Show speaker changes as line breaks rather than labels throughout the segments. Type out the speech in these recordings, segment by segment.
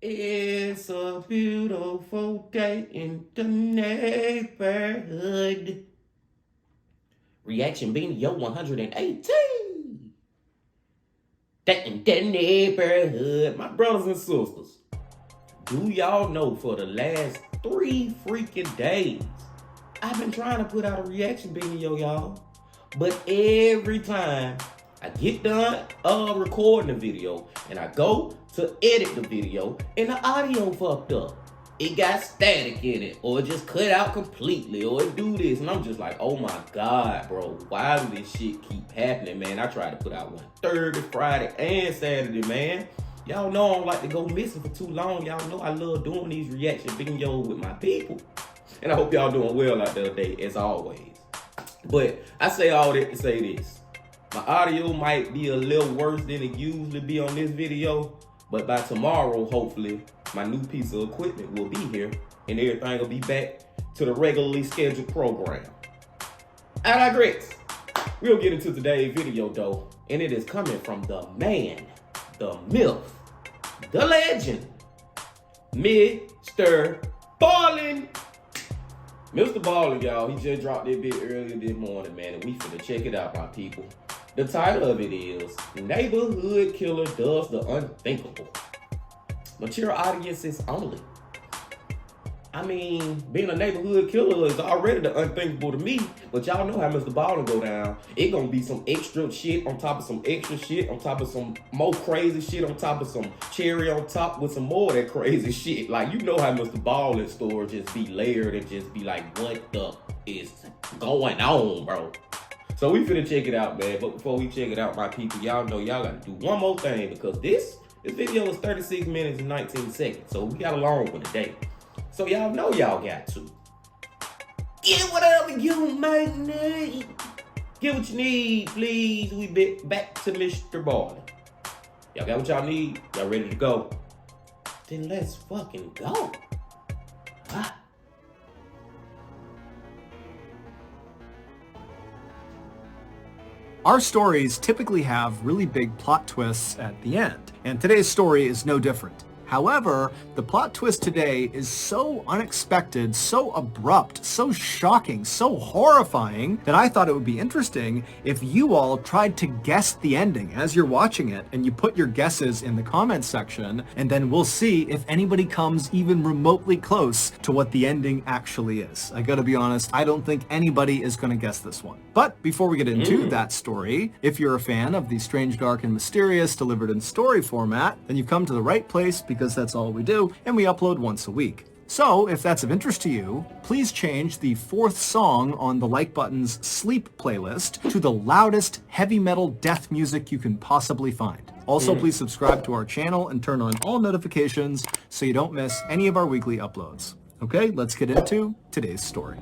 It's a beautiful day in the neighborhood. Reaction being yo 118. That in the neighborhood. My brothers and sisters, do y'all know for the last 3 freaking days, I've been trying to put out a reaction video, y'all. But every time I get done recording the video and I go to edit the video and the audio fucked up. It got static in it, or it just cut out completely, or it do this, and I'm just like, oh my God, bro, why do this shit keep happening, man? I tried to put out one Thursday, Friday, and Saturday, man. Y'all know I don't like to go missing for too long. Y'all know I love doing these reaction videos with my people. And I hope y'all doing well out there today, as always. But I say all that to say this. My audio might be a little worse than it usually be on this video, but by tomorrow, hopefully, my new piece of equipment will be here and everything will be back to the regularly scheduled program. I digress. We'll get into today's video though, and it is coming from the man, the myth, the legend, MrBallen. MrBallen, y'all, he just dropped that bit earlier this morning, man, and we finna check it out, my people. The title of it is Neighborhood Killer Does the Unthinkable. Mature audiences only. I mean, being a neighborhood killer is already the unthinkable to me, but y'all know how MrBallen go down. It gonna be some extra shit on top of some extra shit on top of some more crazy shit on top of some cherry on top with some more of that crazy shit. Like, you know how MrBallen's story just be layered and just be like, what the is going on, bro? So we finna check it out, man. But before we check it out, my people, y'all know y'all gotta do one more thing, because this video is 36 minutes and 19 seconds. So we got a long one today. So y'all know y'all got to get whatever you might need. Get what you need, please. We back to MrBallen. Y'all got what y'all need? Y'all ready to go? Then let's fucking go. Ah.
Our stories typically have really big plot twists at the end, and today's story is no different. However, the plot twist today is so unexpected, so abrupt, so shocking, so horrifying that I thought it would be interesting if you all tried to guess the ending as you're watching it, and you put your guesses in the comments section, and then we'll see if anybody comes even remotely close to what the ending actually is. I gotta be honest, I don't think anybody is gonna guess this one. But before we get into that story, if you're a fan of the strange, dark, and mysterious delivered in story format, then you've come to the right place, because that's all we do, and we upload once a week. So, if that's of interest to you, please change the 4th song on the like button's sleep playlist to the loudest heavy metal death music you can possibly find. Also, please subscribe to our channel and turn on all notifications so you don't miss any of our weekly uploads. Okay, let's get into today's story.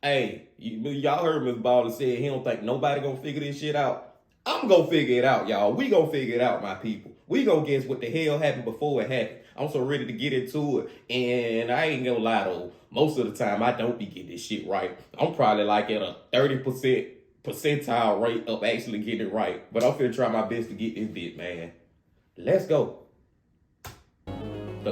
Hey, y'all heard MrBallen say he don't think nobody gonna figure this shit out. I'm gonna figure it out, y'all. We gonna figure it out, my people. We gonna guess what the hell happened before it happened. I'm so ready to get into it. And I ain't gonna lie though, most of the time I don't be getting this shit right. I'm probably like at a 30% percentile rate of actually getting it right. But I'm finna try my best to get this bit, man. Let's go.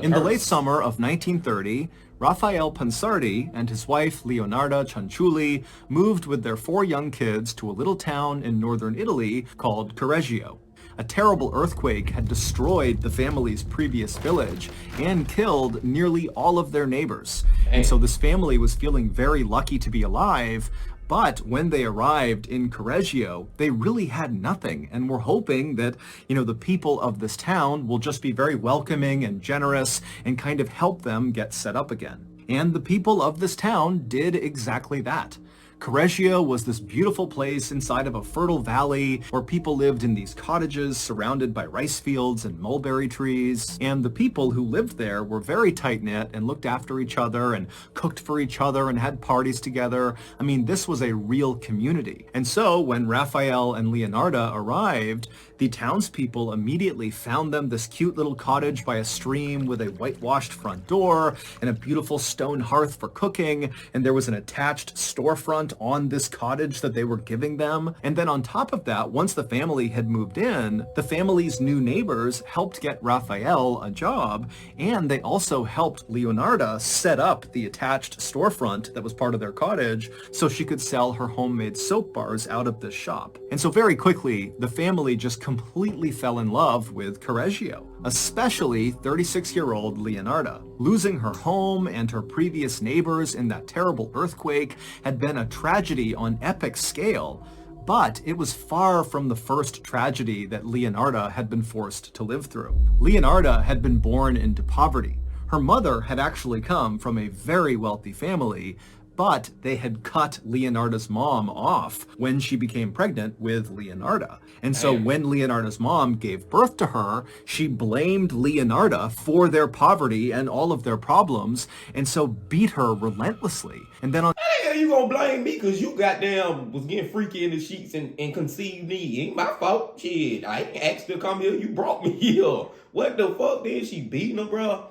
In the late summer of 1930, Raphael Pansardi and his wife Leonarda Cianciulli moved with their 4 young kids to a little town in northern Italy called Correggio. A terrible earthquake had destroyed the family's previous village and killed nearly all of their neighbors. And so this family was feeling very lucky to be alive, but when they arrived in Correggio, they really had nothing and were hoping that, the people of this town will just be very welcoming and generous and kind of help them get set up again. And the people of this town did exactly that. Correggio was this beautiful place inside of a fertile valley where people lived in these cottages surrounded by rice fields and mulberry trees. And the people who lived there were very tight-knit and looked after each other and cooked for each other and had parties together. I mean, this was a real community. And so when Raphael and Leonarda arrived, the townspeople immediately found them this cute little cottage by a stream with a whitewashed front door and a beautiful stone hearth for cooking, and there was an attached storefront on this cottage that they were giving them. And then on top of that, once the family had moved in, the family's new neighbors helped get Raphael a job, and they also helped Leonarda set up the attached storefront that was part of their cottage so she could sell her homemade soap bars out of this shop. And so very quickly, the family just completely fell in love with Correggio, especially 36-year-old Leonarda. Losing her home and her previous neighbors in that terrible earthquake had been a tragedy on epic scale, but it was far from the first tragedy that Leonarda had been forced to live through. Leonarda had been born into poverty. Her mother had actually come from a very wealthy family, but they had cut Leonarda's mom off when she became pregnant with Leonarda. And so when Leonarda's mom gave birth to her, she blamed Leonarda for their poverty and all of their problems, and so beat her relentlessly. And then on
How the hell you gonna blame me because you goddamn was getting freaky in the sheets and conceived me? Ain't my fault. Shit, I ain't asked her to come here. You brought me here. What the fuck then? She beating her, bro?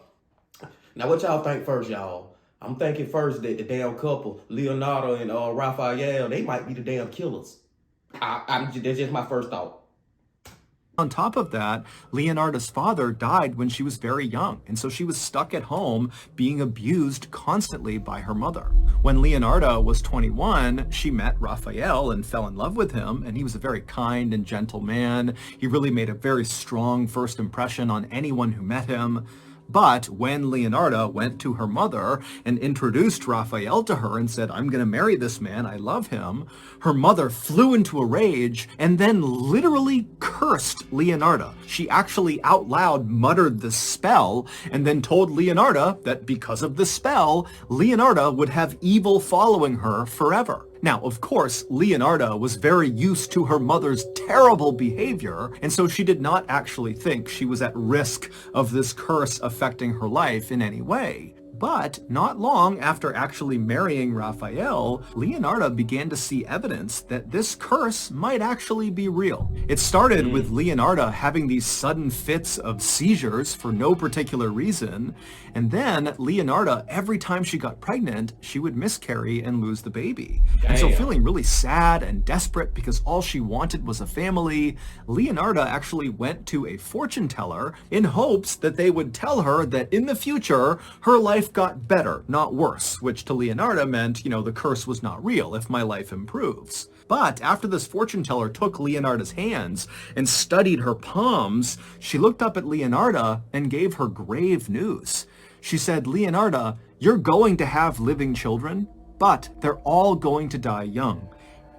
Now what y'all think first, y'all? I'm thinking first that the damn couple, Leonardo and Raphael, they might be the damn killers. That's just my first thought.
On top of that, Leonarda's father died when she was very young, and so she was stuck at home being abused constantly by her mother. When Leonarda was 21, she met Raphael and fell in love with him, and he was a very kind and gentle man. He really made a very strong first impression on anyone who met him. But when Leonarda went to her mother and introduced Raphael to her and said, "I'm going to marry this man, I love him," her mother flew into a rage and then literally cursed Leonarda. She actually out loud muttered the spell and then told Leonarda that because of the spell, Leonarda would have evil following her forever. Now, of course, Leonarda was very used to her mother's terrible behavior, and so she did not actually think she was at risk of this curse affecting her life in any way. But not long after actually marrying Raphael, Leonarda began to see evidence that this curse might actually be real. It started with Leonarda having these sudden fits of seizures for no particular reason, and then Leonarda, every time she got pregnant, she would miscarry and lose the baby. And so feeling really sad and desperate because all she wanted was a family, Leonarda actually went to a fortune teller in hopes that they would tell her that in the future, her life got better, not worse, which to Leonarda meant, the curse was not real if my life improves. But after this fortune teller took Leonarda's hands and studied her palms, she looked up at Leonarda and gave her grave news. She said, "Leonarda, you're going to have living children, but they're all going to die young.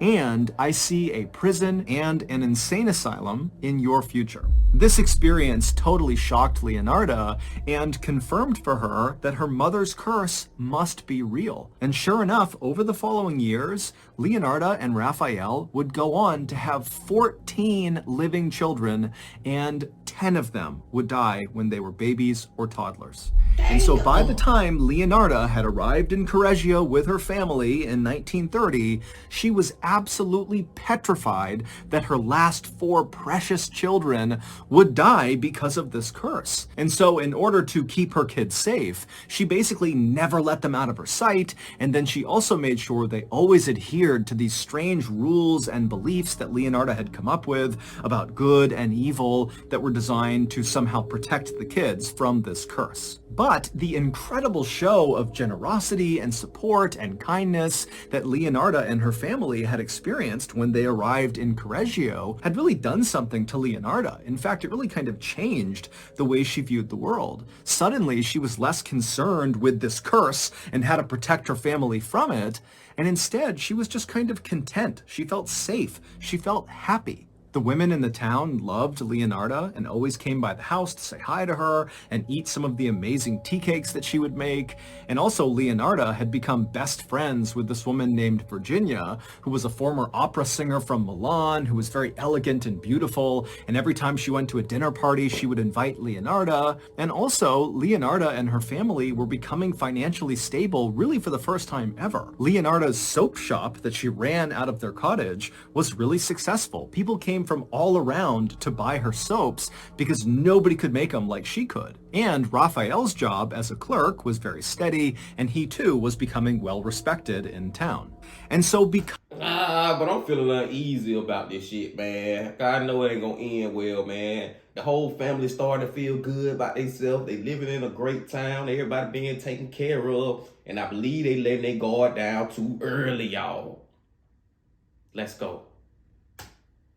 And I see a prison and an insane asylum in your future." This experience totally shocked Leonarda and confirmed for her that her mother's curse must be real. And sure enough, over the following years, Leonarda and Raphael would go on to have 14 living children, and 10 of them would die when they were babies or toddlers. And so by the time Leonarda had arrived in Correggio with her family in 1930, she was absolutely petrified that her last 4 precious children would die because of this curse. And so in order to keep her kids safe, she basically never let them out of her sight, and then she also made sure they always adhered to these strange rules and beliefs that Leonarda had come up with about good and evil that were designed to somehow protect the kids from this curse. But the incredible show of generosity and support and kindness that Leonarda and her family had experienced when they arrived in Correggio had really done something to Leonarda. In fact, it really kind of changed the way she viewed the world. Suddenly, she was less concerned with this curse and how to protect her family from it, and instead, she was just kind of content. She felt safe. She felt happy. The women in the town loved Leonarda and always came by the house to say hi to her and eat some of the amazing tea cakes that she would make. And also Leonarda had become best friends with this woman named Virginia, who was a former opera singer from Milan, who was very elegant and beautiful. And every time she went to a dinner party, she would invite Leonarda. And also Leonarda and her family were becoming financially stable really for the first time ever. Leonarda's soap shop that she ran out of their cottage was really successful. People came from all around to buy her soaps because nobody could make them like she could. And Raphael's job as a clerk was very steady, and he too was becoming well respected in town. And so because
but I'm feeling uneasy about this shit, man. I know it ain't gonna end well, man. The whole family starting to feel good about themselves. They living in a great town. Everybody being taken care of. And I believe they letting their guard down too early, y'all. Let's go.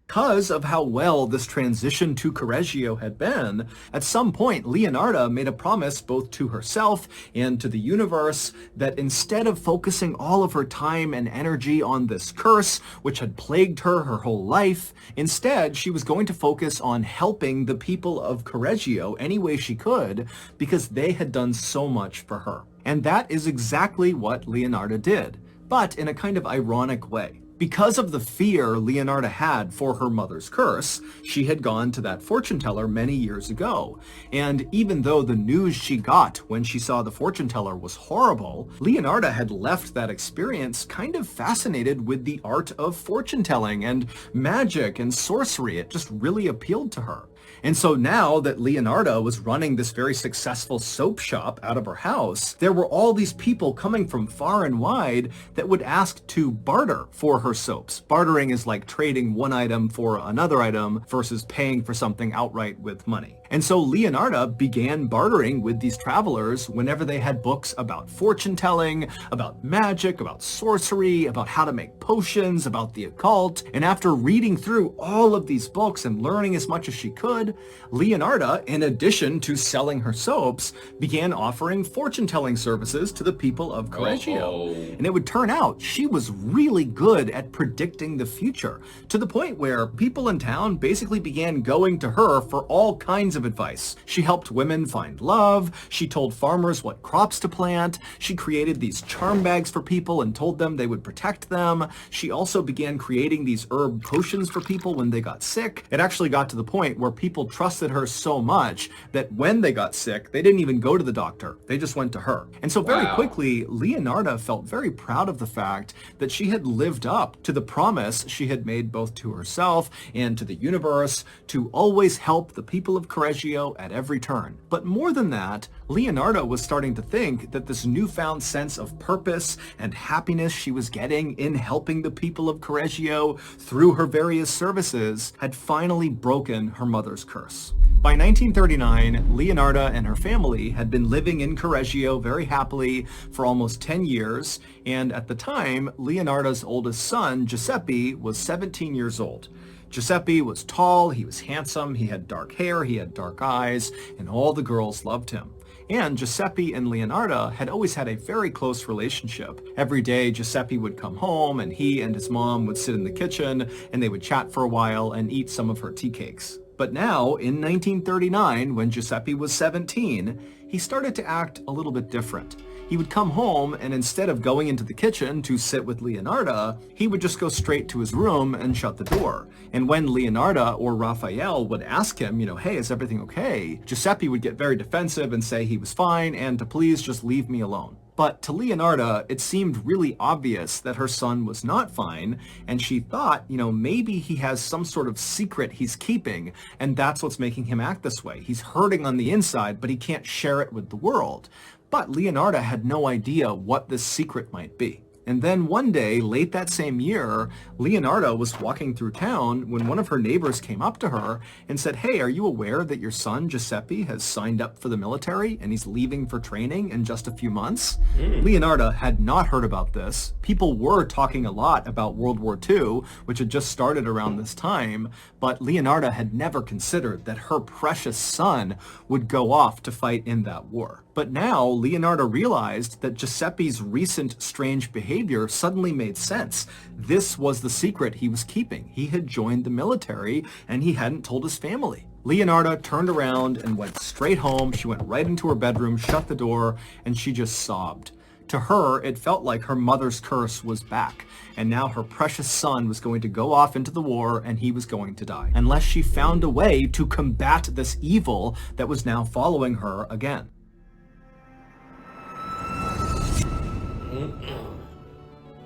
Because of how well this transition to Correggio had been, at some point Leonarda made a promise both to herself and to the universe that instead of focusing all of her time and energy on this curse, which had plagued her whole life, instead she was going to focus on helping the people of Correggio any way she could because they had done so much for her. And that is exactly what Leonarda did, but in a kind of ironic way. Because of the fear Leonarda had for her mother's curse, she had gone to that fortune teller many years ago. And even though the news she got when she saw the fortune teller was horrible, Leonarda had left that experience kind of fascinated with the art of fortune telling and magic and sorcery. It just really appealed to her. And so now that Leonarda was running this very successful soap shop out of her house, there were all these people coming from far and wide that would ask to barter for her soaps. Bartering is like trading one item for another item versus paying for something outright with money. And so Leonarda began bartering with these travelers whenever they had books about fortune telling, about magic, about sorcery, about how to make potions, about the occult. And after reading through all of these books and learning as much as she could, Leonarda, in addition to selling her soaps, began offering fortune telling services to the people of Correggio. And it would turn out she was really good at predicting the future, to the point where people in town basically began going to her for all kinds of advice. She helped women find love, she told farmers what crops to plant, she created these charm bags for people and told them they would protect them. She also began creating these herb potions for people when they got sick. It actually got to the point where people trusted her so much that when they got sick, they didn't even go to the doctor. They just went to her. And so very quickly, Leonarda felt very proud of the fact that she had lived up to the promise she had made both to herself and to the universe to always help the people of Correggio at every turn. But more than that, Leonarda was starting to think that this newfound sense of purpose and happiness she was getting in helping the people of Correggio through her various services had finally broken her mother's curse. By 1939, Leonarda and her family had been living in Correggio very happily for almost 10 years, and at the time, Leonarda's oldest son, Giuseppe, was 17 years old. Giuseppe was tall, he was handsome, he had dark hair, he had dark eyes, and all the girls loved him. And Giuseppe and Leonarda had always had a very close relationship. Every day, Giuseppe would come home, and he and his mom would sit in the kitchen, and they would chat for a while and eat some of her tea cakes. But now, in 1939, when Giuseppe was 17, he started to act a little bit different. He would come home, and instead of going into the kitchen to sit with Leonarda, he would just go straight to his room and shut the door. And when Leonarda or Raphael would ask him, hey, is everything okay? Giuseppe would get very defensive and say he was fine and to please just leave me alone. But to Leonarda, it seemed really obvious that her son was not fine, and she thought, maybe he has some sort of secret he's keeping, and that's what's making him act this way. He's hurting on the inside, but he can't share it with the world. But Leonarda had no idea what this secret might be. And then one day, late that same year, Leonarda was walking through town when one of her neighbors came up to her and said, "Hey, are you aware that your son, Giuseppe, has signed up for the military and he's leaving for training in just a few months?" Leonarda had not heard about this. People were talking a lot about World War II, which had just started around this time, but Leonarda had never considered that her precious son would go off to fight in that war. But now Leonardo realized that Giuseppe's recent strange behavior suddenly made sense. This was the secret he was keeping. He had joined the military and he hadn't told his family. Leonardo turned around and went straight home. She went right into her bedroom, shut the door, and she just sobbed. To her, it felt like her mother's curse was back, and now her precious son was going to go off into the war and he was going to die, unless she found a way to combat this evil that was now following her again.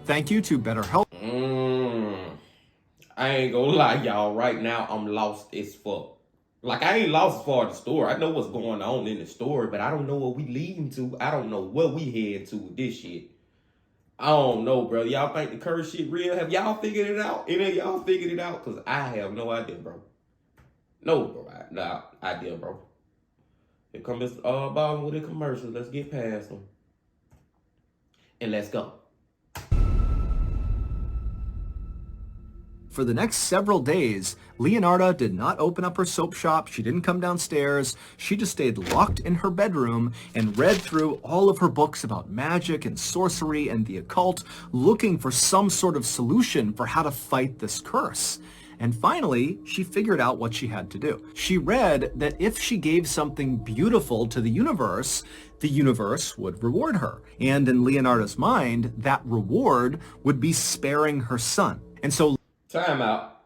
Thank you to BetterHelp.
I ain't gonna lie, y'all. Right now, I'm lost as fuck. Like, I ain't lost as far as the story. I know what's going on in the story, but I don't know what we leading to. I don't know where we head to with this shit. I don't know, bro. Y'all think the curse shit real? Have y'all figured it out? Any of y'all figured it out? Because I have no idea, bro. No, bro. No idea, bro. Here comes MrBallen with a commercial. Let's get past them. And let's go.
For the next several days, Leonardo did not open up her soap shop. She didn't come downstairs. She just stayed locked in her bedroom and read through all of her books about magic and sorcery and the occult, looking for some sort of solution for how to fight this curse. And finally, she figured out what she had to do. She read that if she gave something beautiful to the universe would reward her. And in Leonardo's mind, that reward would be sparing her son. And so
Time out.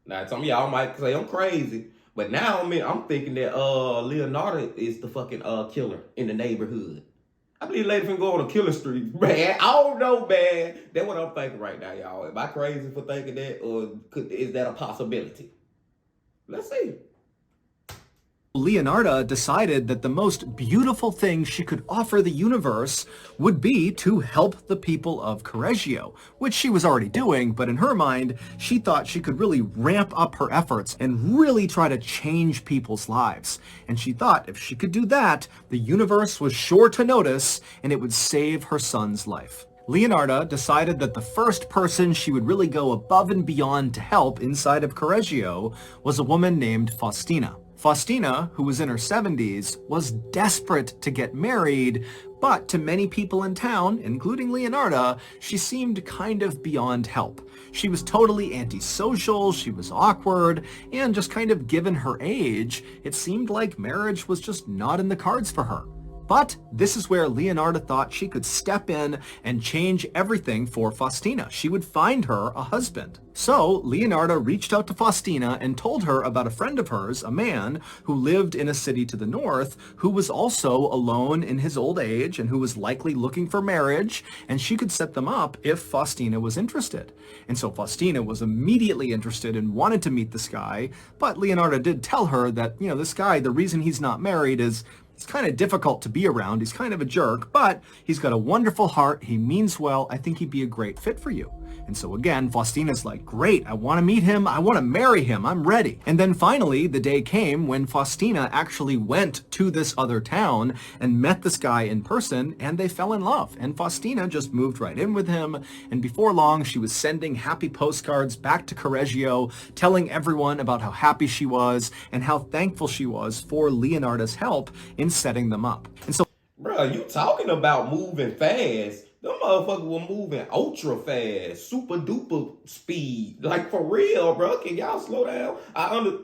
Now, some of y'all might say I'm crazy, but now I'm thinking that Leonardo is the fucking killer in the neighborhood. I believe lady finna go on a killer streak, man. I don't know, man. That's what I'm thinking right now, y'all. Am I crazy for thinking that, or is that a possibility? Let's see.
Leonardo decided that the most beautiful thing she could offer the universe would be to help the people of Correggio, which she was already doing, but in her mind, she thought she could really ramp up her efforts and really try to change people's lives. And she thought if she could do that, the universe was sure to notice and it would save her son's life. Leonardo decided that the first person she would really go above and beyond to help inside of Correggio was a woman named Faustina. Faustina, who was in her 70s, was desperate to get married, but to many people in town, including Leonardo, she seemed kind of beyond help. She was totally antisocial, she was awkward, and just kind of given her age, it seemed like marriage was just not in the cards for her. But this is where Leonardo thought she could step in and change everything for Faustina. She would find her a husband. So Leonardo reached out to Faustina and told her about a friend of hers, a man who lived in a city to the north, who was also alone in his old age and who was likely looking for marriage, and she could set them up if Faustina was interested. And so Faustina was immediately interested and wanted to meet this guy, but Leonardo did tell her that, this guy, the reason he's not married is it's kind of difficult to be around. He's kind of a jerk, but he's got a wonderful heart. He means well. I think he'd be a great fit for you. And so again, Faustina's like, great, I want to meet him. I want to marry him. I'm ready. And then finally, the day came when Faustina actually went to this other town and met this guy in person, and they fell in love. And Faustina just moved right in with him. And before long, she was sending happy postcards back to Correggio, telling everyone about how happy she was and how thankful she was for Leonardo's help in setting them up. And so,
bro, you talking about moving fast. Them motherfuckers were moving ultra fast, super duper speed. Like, for real, bro. Can y'all slow down?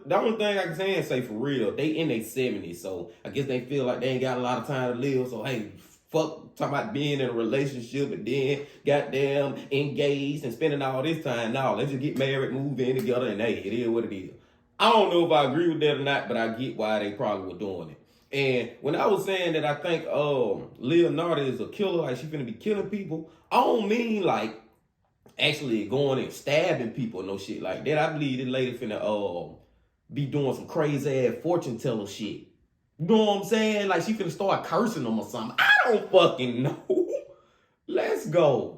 The only thing I can say for real, they in their 70s, so I guess they feel like they ain't got a lot of time to live. So, hey, fuck talking about being in a relationship and then goddamn engaged and spending all this time. No, let's just get married, move in together, and hey, it is what it is. I don't know if I agree with that or not, but I get why they probably were doing it. And when I was saying that I think Leonardo is a killer, like she finna be killing people, I don't mean like actually going and stabbing people or no shit like that. I believe this lady finna be doing some crazy ass fortune teller shit. You know what I'm saying? Like she finna start cursing them or something. I don't fucking know. Let's go.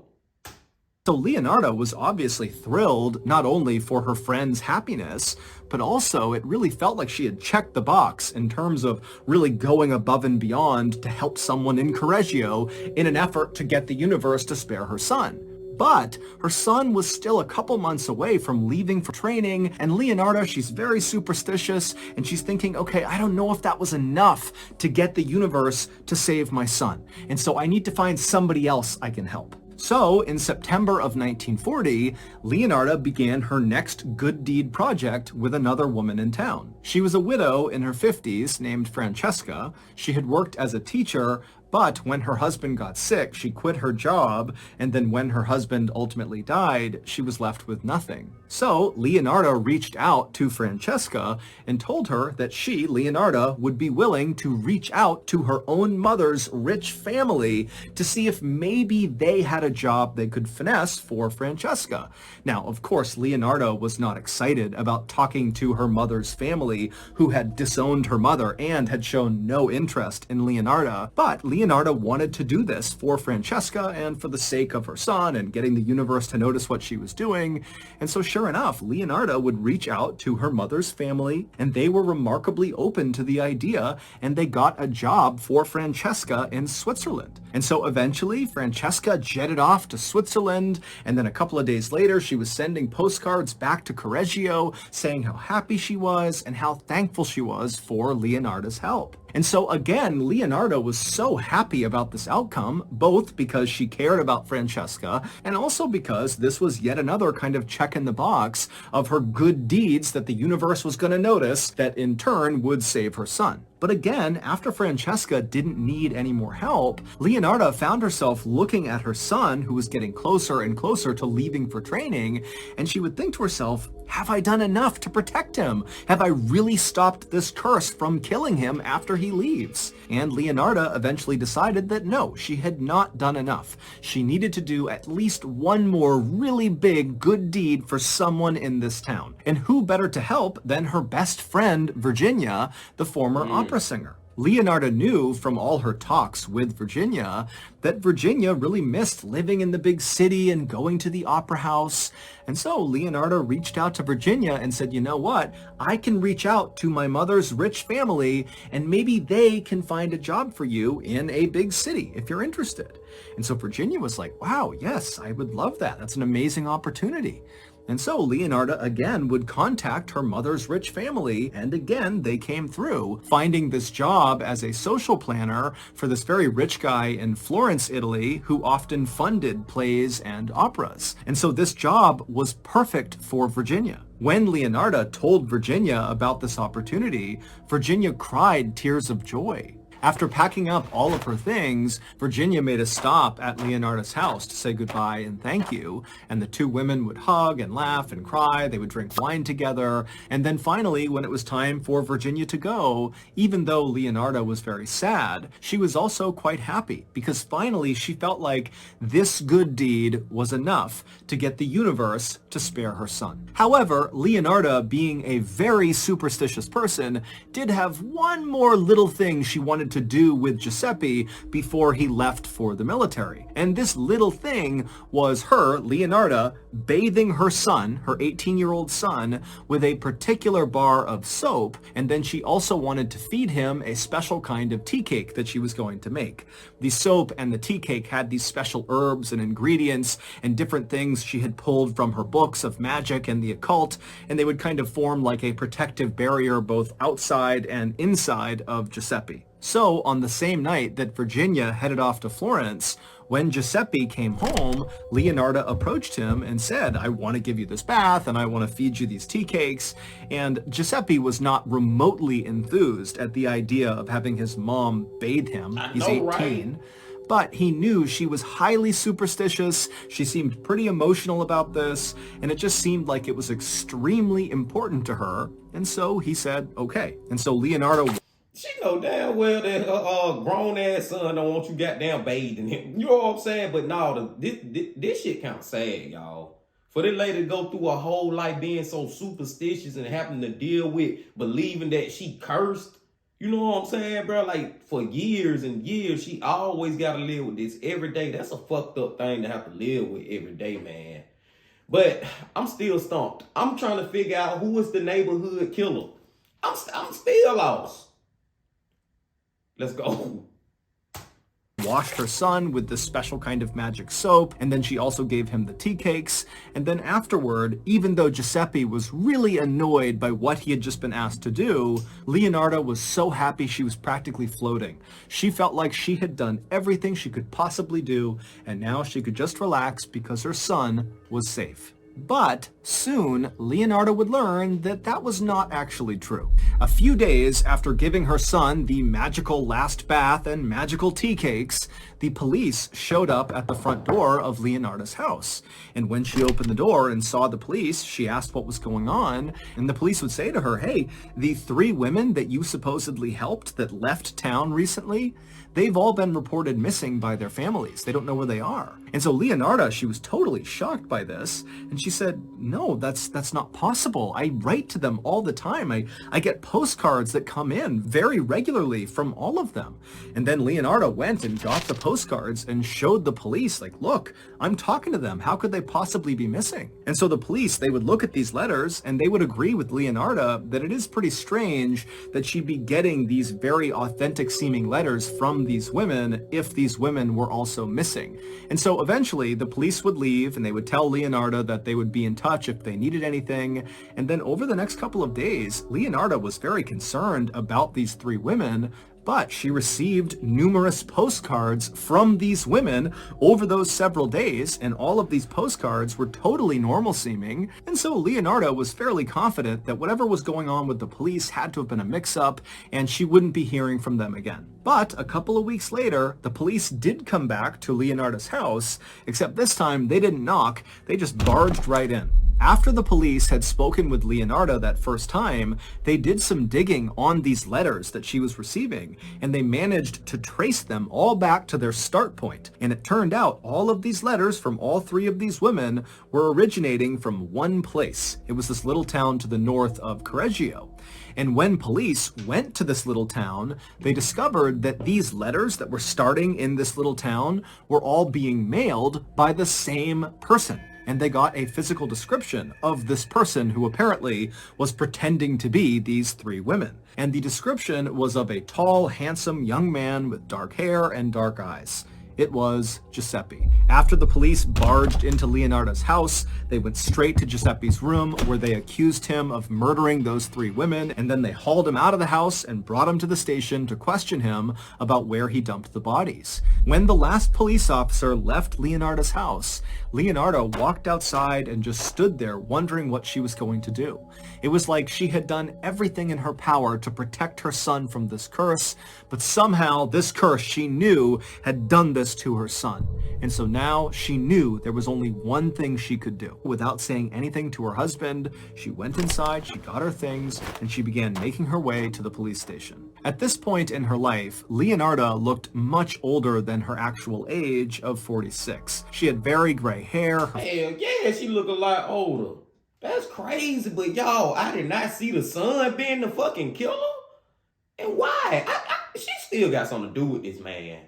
So Leonardo was obviously thrilled not only for her friend's happiness, but also it really felt like she had checked the box in terms of really going above and beyond to help someone in Correggio in an effort to get the universe to spare her son. But her son was still a couple months away from leaving for training, and Leonardo, she's very superstitious, and she's thinking, okay, I don't know if that was enough to get the universe to save my son, and so I need to find somebody else I can help. So, in September of 1940, Leonardo began her next good deed project with another woman in town. She was a widow in her 50s named Francesca. She had worked as a teacher, but when her husband got sick, she quit her job, and then when her husband ultimately died, she was left with nothing. So Leonardo reached out to Francesca and told her that she, Leonardo, would be willing to reach out to her own mother's rich family to see if maybe they had a job they could finesse for Francesca. Now, of course, Leonardo was not excited about talking to her mother's family, who had disowned her mother and had shown no interest in Leonardo, but Leonardo wanted to do this for Francesca and for the sake of her son and getting the universe to notice what she was doing. And so sure enough, Leonardo would reach out to her mother's family, and they were remarkably open to the idea, and they got a job for Francesca in Switzerland. And so eventually, Francesca jetted off to Switzerland, and then a couple of days later, she was sending postcards back to Correggio saying how happy she was and how thankful she was for Leonardo's help. And so again, Leonardo was so happy about this outcome, both because she cared about Francesca and also because this was yet another kind of check in the box of her good deeds that the universe was going to notice that in turn would save her son. But again, after Francesca didn't need any more help, Leonardo found herself looking at her son, who was getting closer and closer to leaving for training, and she would think to herself, have I done enough to protect him? Have I really stopped this curse from killing him after he leaves? And Leonardo eventually decided that no, she had not done enough. She needed to do at least one more really big good deed for someone in this town. And who better to help than her best friend, Virginia, the former opera singer. Leonardo knew from all her talks with Virginia that Virginia really missed living in the big city and going to the opera house. And so Leonardo reached out to Virginia and said, you know what, I can reach out to my mother's rich family and maybe they can find a job for you in a big city if you're interested. And so Virginia was like, wow, yes, I would love that. That's an amazing opportunity. And so Leonardo again would contact her mother's rich family, and again they came through, finding this job as a social planner for this very rich guy in Florence, Italy, who often funded plays and operas. And so this job was perfect for Virginia. When Leonardo told Virginia about this opportunity, Virginia cried tears of joy. After packing up all of her things, Virginia made a stop at Leonardo's house to say goodbye and thank you, and the two women would hug and laugh and cry, they would drink wine together, and then finally, when it was time for Virginia to go, even though Leonardo was very sad, she was also quite happy, because finally she felt like this good deed was enough to get the universe to spare her son. However, Leonardo, being a very superstitious person, did have one more little thing she wanted to do with Giuseppe before he left for the military. And this little thing was her, Leonardo, bathing her son, her 18-year-old son, with a particular bar of soap, and then she also wanted to feed him a special kind of tea cake that she was going to make. The soap and the tea cake had these special herbs and ingredients and different things she had pulled from her books of magic and the occult, and they would kind of form like a protective barrier both outside and inside of Giuseppe. So, on the same night that Virginia headed off to Florence, when Giuseppe came home, Leonardo approached him and said, I want to give you this bath and I want to feed you these tea cakes. And Giuseppe was not remotely enthused at the idea of having his mom bathe him. He's 18. Right? But he knew she was highly superstitious, she seemed pretty emotional about this, and it just seemed like it was extremely important to her. And so he said, okay. And so Leonardo...
She know damn well that her grown-ass son don't want you goddamn bathing him. You know what I'm saying? But no, this shit kind of sad, y'all. For this lady to go through her whole life being so superstitious and having to deal with believing that she cursed. You know what I'm saying, bro? Like, for years and years, she always got to live with this every day. That's a fucked up thing to have to live with every day, man. But I'm still stumped. I'm trying to figure out who is the neighborhood killer. I'm still lost. Let's go.
washed her son with this special kind of magic soap, and then she also gave him the tea cakes. And then afterward, even though Giuseppe was really annoyed by what he had just been asked to do, Leonardo was so happy she was practically floating. She felt like she had done everything she could possibly do, and now she could just relax because her son was safe. But soon, Leonardo would learn that that was not actually true. A few days after giving her son the magical last bath and magical tea cakes, the police showed up at the front door of Leonardo's house. And when she opened the door and saw the police, she asked what was going on, and the police would say to her, "Hey, the 3 women that you supposedly helped that left town recently, they've all been reported missing by their families. They don't know where they are." And so Leonardo, she was totally shocked by this, and she said, "No, that's not possible. I write to them all the time. I get postcards that come in very regularly from all of them." And then Leonardo went and got the postcards and showed the police, like, "Look, I'm talking to them. How could they possibly be missing?" And so the police, they would look at these letters and they would agree with Leonardo that it is pretty strange that she'd be getting these very authentic seeming letters from these women if these women were also missing. And so eventually the police would leave and they would tell Leonardo that they would be in touch if they needed anything. And then over the next couple of days, Leonardo was very concerned about these 3 women, but she received numerous postcards from these women over those several days, and all of these postcards were totally normal seeming, and so Leonardo was fairly confident that whatever was going on with the police had to have been a mix-up, and she wouldn't be hearing from them again. But a couple of weeks later, the police did come back to Leonardo's house, except this time they didn't knock, they just barged right in. After the police had spoken with Leonardo that first time, they did some digging on these letters that she was receiving, and they managed to trace them all back to their start point. And it turned out all of these letters from all 3 of these women were originating from one place. It was this little town to the north of Correggio. And when police went to this little town, they discovered that these letters that were starting in this little town were all being mailed by the same person. And they got a physical description of this person who apparently was pretending to be these 3 women. And the description was of a tall, handsome young man with dark hair and dark eyes. It was Giuseppe. After the police barged into Leonardo's house, they went straight to Giuseppe's room where they accused him of murdering those 3 women, and then they hauled him out of the house and brought him to the station to question him about where he dumped the bodies. When the last police officer left Leonardo's house, Leonardo walked outside and just stood there wondering what she was going to do. It was like she had done everything in her power to protect her son from this curse, but somehow this curse she knew had done this to her son. And so now she knew there was only one thing she could do. Without saying anything to her husband, she went inside, she got her things, and she began making her way to the police station. At this point in her life, Leonardo looked much older than her actual age of 46. She had very gray hair.
Hell yeah, she look a lot older. That's crazy, but y'all, I did not see the son being the fucking killer. And why? She still got something to do with this man.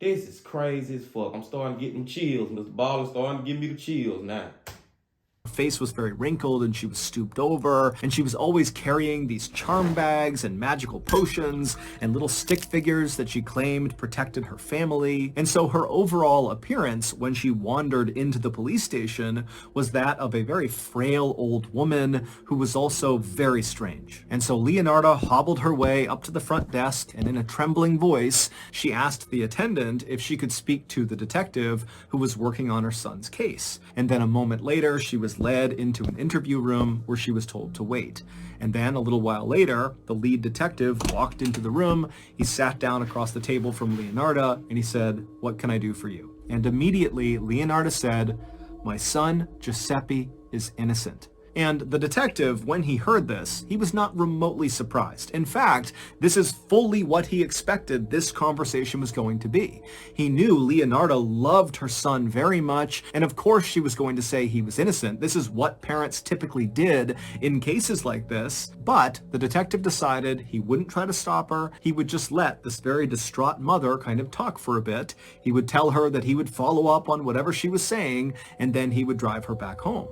This is crazy as fuck. I'm starting to get them chills. MrBallen starting to give me the chills now.
Her face was very wrinkled and she was stooped over, and she was always carrying these charm bags and magical potions and little stick figures that she claimed protected her family. And so her overall appearance when she wandered into the police station was that of a very frail old woman who was also very strange. And so Leonardo hobbled her way up to the front desk, and in a trembling voice, she asked the attendant if she could speak to the detective who was working on her son's case. And then a moment later, she was led into an interview room where she was told to wait. And then a little while later, the lead detective walked into the room. He sat down across the table from Leonardo and he said, "What can I do for you?" And immediately Leonardo said, "My son, Giuseppe, is innocent." And the detective, when he heard this, he was not remotely surprised. In fact, this is fully what he expected this conversation was going to be. He knew Leonardo loved her son very much, and of course she was going to say he was innocent. This is what parents typically did in cases like this. But the detective decided he wouldn't try to stop her. He would just let this very distraught mother kind of talk for a bit. He would tell her that he would follow up on whatever she was saying, and then he would drive her back home.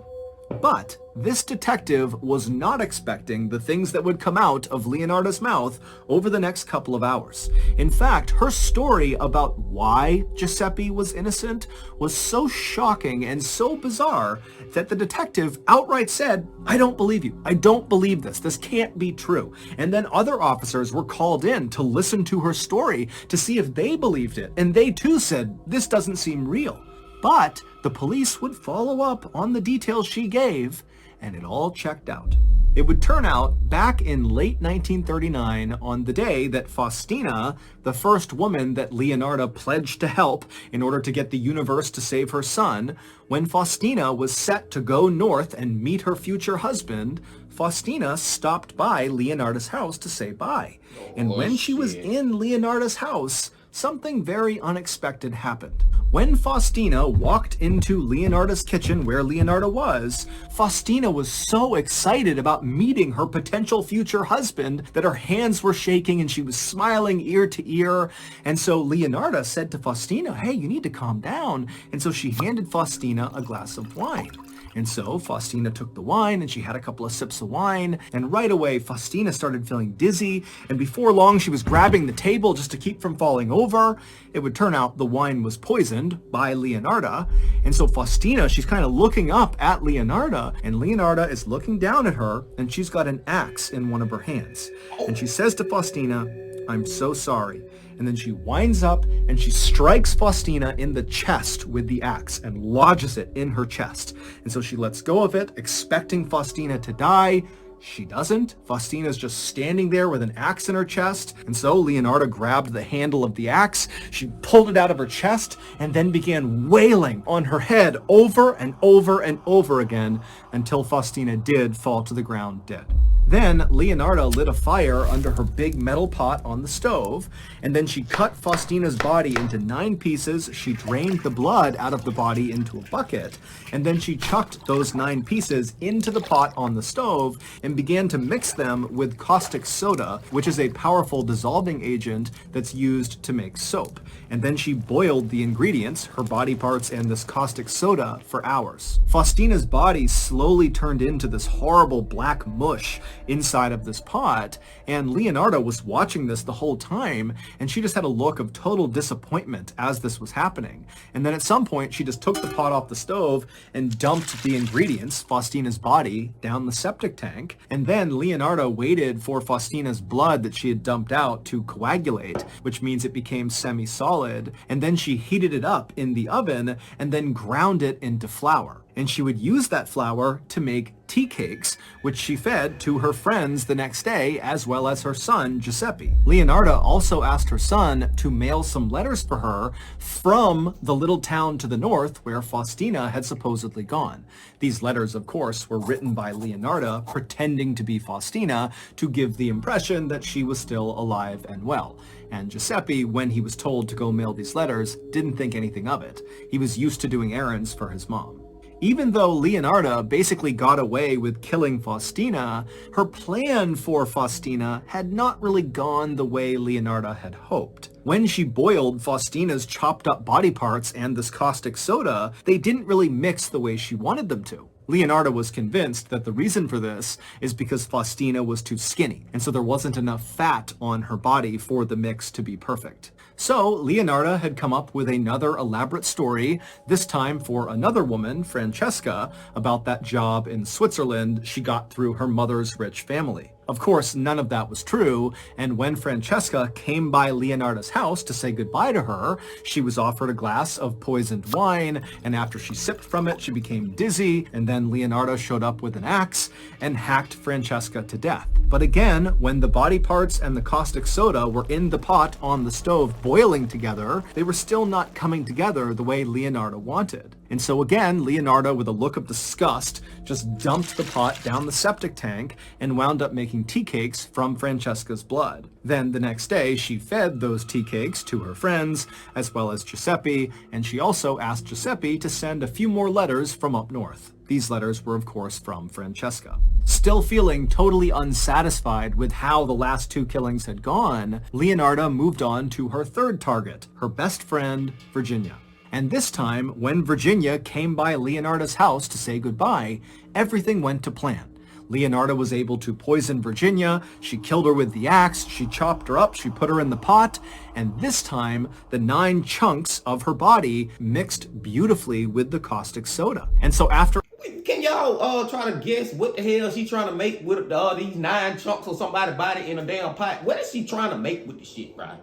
But this detective was not expecting the things that would come out of Leonardo's mouth over the next couple of hours. In fact, her story about why Giuseppe was innocent was so shocking and so bizarre that the detective outright said, "I don't believe you. I don't believe this. This can't be true." And then other officers were called in to listen to her story to see if they believed it. And they too said, "This doesn't seem real." But the police would follow up on the details she gave, and it all checked out. It would turn out back in late 1939, on the day that Faustina, the first woman that Leonardo pledged to help in order to get the universe to save her son, when Faustina was set to go north and meet her future husband, Faustina stopped by Leonardo's house to say bye. And when she was in Leonardo's house, something very unexpected happened. When Faustina walked into Leonardo's kitchen where Leonardo was, Faustina was so excited about meeting her potential future husband that her hands were shaking and she was smiling ear to ear. And so Leonardo said to Faustina, "Hey, you need to calm down." And so she handed Faustina a glass of wine. And so Faustina took the wine and she had a couple of sips of wine, and right away Faustina started feeling dizzy, and before long she was grabbing the table just to keep from falling over. It would turn out the wine was poisoned by Leonardo, and so Faustina, she's kind of looking up at Leonardo, and Leonardo is looking down at her, and she's got an axe in one of her hands. And she says to Faustina, "I'm so sorry." And then she winds up and she strikes Faustina in the chest with the axe and lodges it in her chest. And so she lets go of it, expecting Faustina to die. She doesn't. Faustina's just standing there with an axe in her chest. And so Leonardo grabbed the handle of the axe, she pulled it out of her chest, and then began wailing on her head over and over and over again until Faustina did fall to the ground dead. Then Leonardo lit a fire under her big metal pot on the stove, and then she cut Faustina's body into 9 pieces. She drained the blood out of the body into a bucket, and then she chucked those 9 pieces into the pot on the stove and began to mix them with caustic soda, which is a powerful dissolving agent that's used to make soap. And then she boiled the ingredients, her body parts and this caustic soda, for hours. Faustina's body slowly turned into this horrible black mush inside of this pot, and Leonardo was watching this the whole time, and she just had a look of total disappointment as this was happening. And then at some point she just took the pot off the stove and dumped the ingredients, Faustina's body, down the septic tank, and then Leonardo waited for Faustina's blood that she had dumped out to coagulate, which means it became semi-solid, and then she heated it up in the oven and then ground it into flour. And she would use that flour to make tea cakes, which she fed to her friends the next day, as well as her son, Giuseppe. Leonardo also asked her son to mail some letters for her from the little town to the north where Faustina had supposedly gone. These letters, of course, were written by Leonardo, pretending to be Faustina to give the impression that she was still alive and well. And Giuseppe, when he was told to go mail these letters, didn't think anything of it. He was used to doing errands for his mom. Even though Leonardo basically got away with killing Faustina, her plan for Faustina had not really gone the way Leonardo had hoped. When she boiled Faustina's chopped up body parts and this caustic soda, they didn't really mix the way she wanted them to. Leonardo was convinced that the reason for this is because Faustina was too skinny, and so there wasn't enough fat on her body for the mix to be perfect. So Leonardo had come up with another elaborate story, this time for another woman, Francesca, about that job in Switzerland she got through her mother's rich family. Of course, none of that was true, and when Francesca came by Leonardo's house to say goodbye to her, she was offered a glass of poisoned wine, and after she sipped from it, she became dizzy, and then Leonardo showed up with an axe and hacked Francesca to death. But again, when the body parts and the caustic soda were in the pot on the stove boiling together, they were still not coming together the way Leonardo wanted. And so again, Leonardo, with a look of disgust, just dumped the pot down the septic tank and wound up making tea cakes from Francesca's blood. Then the next day, she fed those tea cakes to her friends, as well as Giuseppe, and she also asked Giuseppe to send a few more letters from up north. These letters were, of course, from Francesca. Still feeling totally unsatisfied with how the last 2 killings had gone, Leonardo moved on to her third target, her best friend, Virginia. And this time, when Virginia came by Leonardo's house to say goodbye, everything went to plan. Leonardo was able to poison Virginia, she killed her with the axe, she chopped her up, she put her in the pot, and this time, the 9 chunks of her body mixed beautifully with the caustic soda. And so after...
Can y'all try to guess what the hell she trying to make with these 9 chunks of somebody's body in a damn pot? What is she trying to make with the shit, right?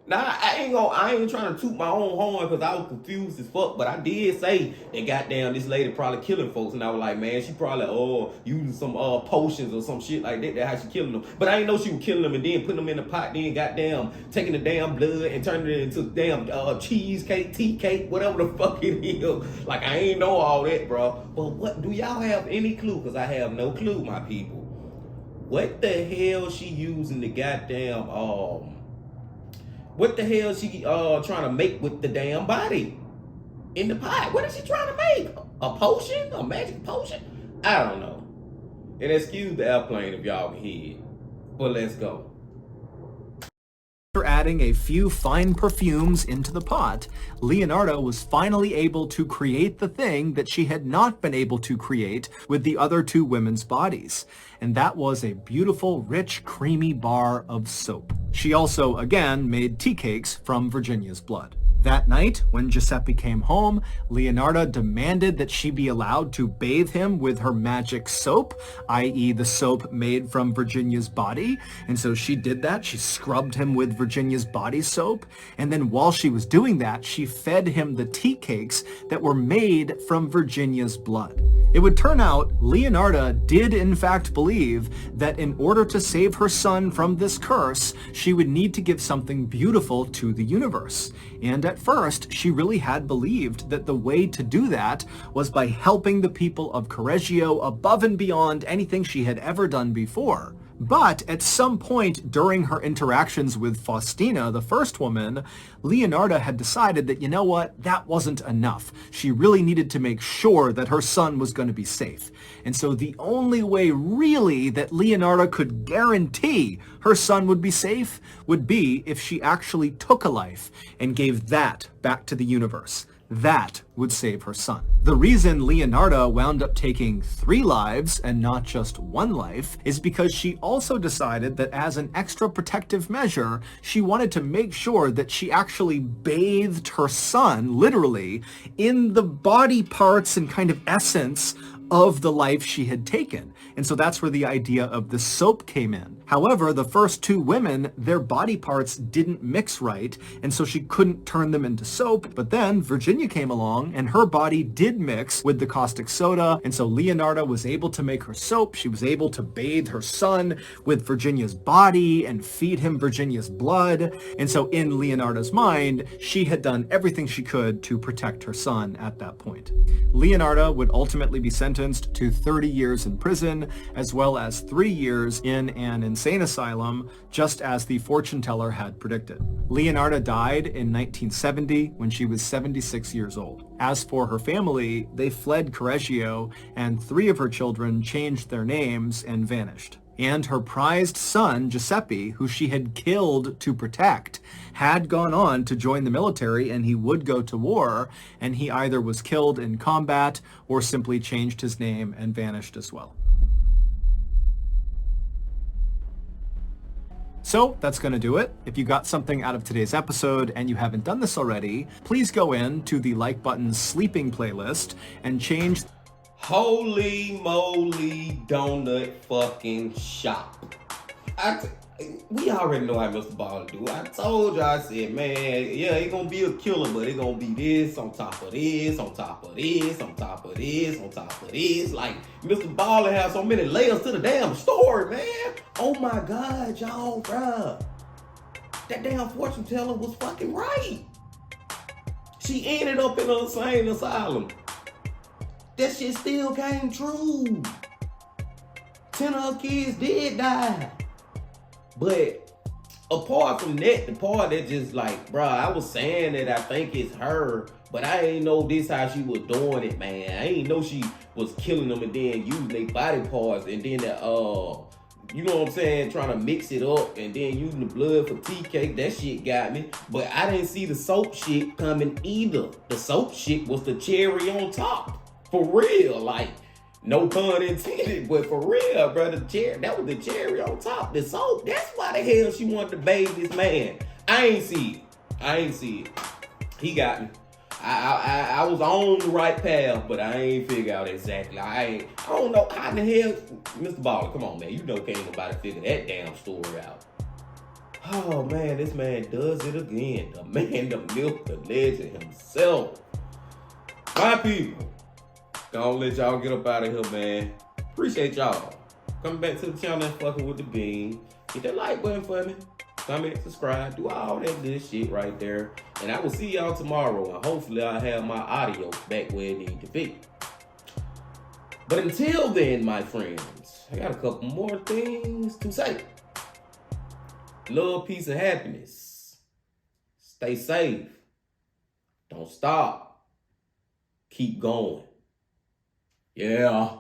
Now, I ain't trying to toot my own horn because I was confused as fuck, but I did say that goddamn this lady probably killing folks, and I was like, man, she probably using some potions or some shit like that. That's how she killing them. But I ain't know she was killing them and then putting them in the pot, then goddamn taking the damn blood and turning it into damn cheesecake, tea cake, whatever the fuck it is. Like, I ain't know all that, bro. But what, do y'all have any clue? Because I have no clue, my people. What the hell she using the goddamn what the hell is she trying to make with the damn body in the pot? What is she trying to make? A potion? A magic potion? I don't know. And excuse the airplane if y'all can hear it. But let's go.
After adding a few fine perfumes into the pot, Leonardo was finally able to create the thing that she had not been able to create with the other 2 women's bodies. And that was a beautiful, rich, creamy bar of soap. She also, again, made tea cakes from Virginia's blood. That night, when Giuseppe came home, Leonardo demanded that she be allowed to bathe him with her magic soap, i.e. the soap made from Virginia's body. And so she did that. She scrubbed him with Virginia's body soap. And then while she was doing that, she fed him the tea cakes that were made from Virginia's blood. It would turn out Leonardo did in fact believe that in order to save her son from this curse, she would need to give something beautiful to the universe. And at first, she really had believed that the way to do that was by helping the people of Correggio above and beyond anything she had ever done before. But at some point during her interactions with Faustina, the first woman, Leonardo had decided that, you know what, that wasn't enough. She really needed to make sure that her son was going to be safe. And so the only way really that Leonardo could guarantee her son would be safe would be if she actually took a life and gave that back to the universe. That would save her son. The reason Leonardo wound up taking 3 lives and not just 1 life is because she also decided that as an extra protective measure, she wanted to make sure that she actually bathed her son, literally, in the body parts and kind of essence of the life she had taken. And so that's where the idea of the soap came in. However, the first 2 women, their body parts didn't mix right, and so she couldn't turn them into soap. But then Virginia came along, and her body did mix with the caustic soda, and so Leonardo was able to make her soap. She was able to bathe her son with Virginia's body and feed him Virginia's blood. And so in Leonardo's mind, she had done everything she could to protect her son at that point. Leonardo would ultimately be sentenced to 30 years in prison, as well as 3 years in an insane asylum, just as the fortune teller had predicted. Leonardo died in 1970 when she was 76 years old. As for her family, they fled Correggio, and 3 of her children changed their names and vanished. And her prized son, Giuseppe, who she had killed to protect, had gone on to join the military, and he would go to war, and he either was killed in combat or simply changed his name and vanished as well. So that's going to do it. If you got something out of today's episode and you haven't done this already, please go in to the Like Button's sleeping playlist and change...
Holy moly donut fucking shop. We already know how MrBallen do. I told you, I said, man, yeah, it's gonna be a killer, but it's gonna be this on top of this, on top of this, on top of this, on top of this. Like, MrBallen has so many layers to the damn story, man. Oh my God, y'all, bruh. That damn fortune teller was fucking right. She ended up in an insane asylum. That shit still came true. 10 of her kids did die. But apart from that, the part that just like, bruh, I was saying that I think it's her, but I ain't know this how she was doing it, man. I ain't know she was killing them and then using their body parts and then you know what I'm saying, trying to mix it up and then using the blood for tea cake. That shit got me. But I didn't see the soap shit coming either. The soap shit was the cherry on top. For real. Like, no pun intended, but for real, bro. That was the cherry on top. The soap. That's why the hell she wanted to bathe this man. I ain't see it. He got me. I was on the right path, but I ain't figure out exactly. I don't know how the hell, MrBallen, come on, man. You know can't nobody figure that damn story out. Oh, man, this man does it again. The man, the myth, the legend himself. My people, gonna let y'all get up out of here, man. Appreciate y'all. Coming back to the channel and fucking with the bean. Hit that like button for me. Comment, subscribe, do all that good shit right there. And I will see y'all tomorrow. And hopefully I'll have my audio back where it needs to be. But until then, my friends, I got a couple more things to say. Love, peace, and happiness. Stay safe. Don't stop. Keep going. Yeah.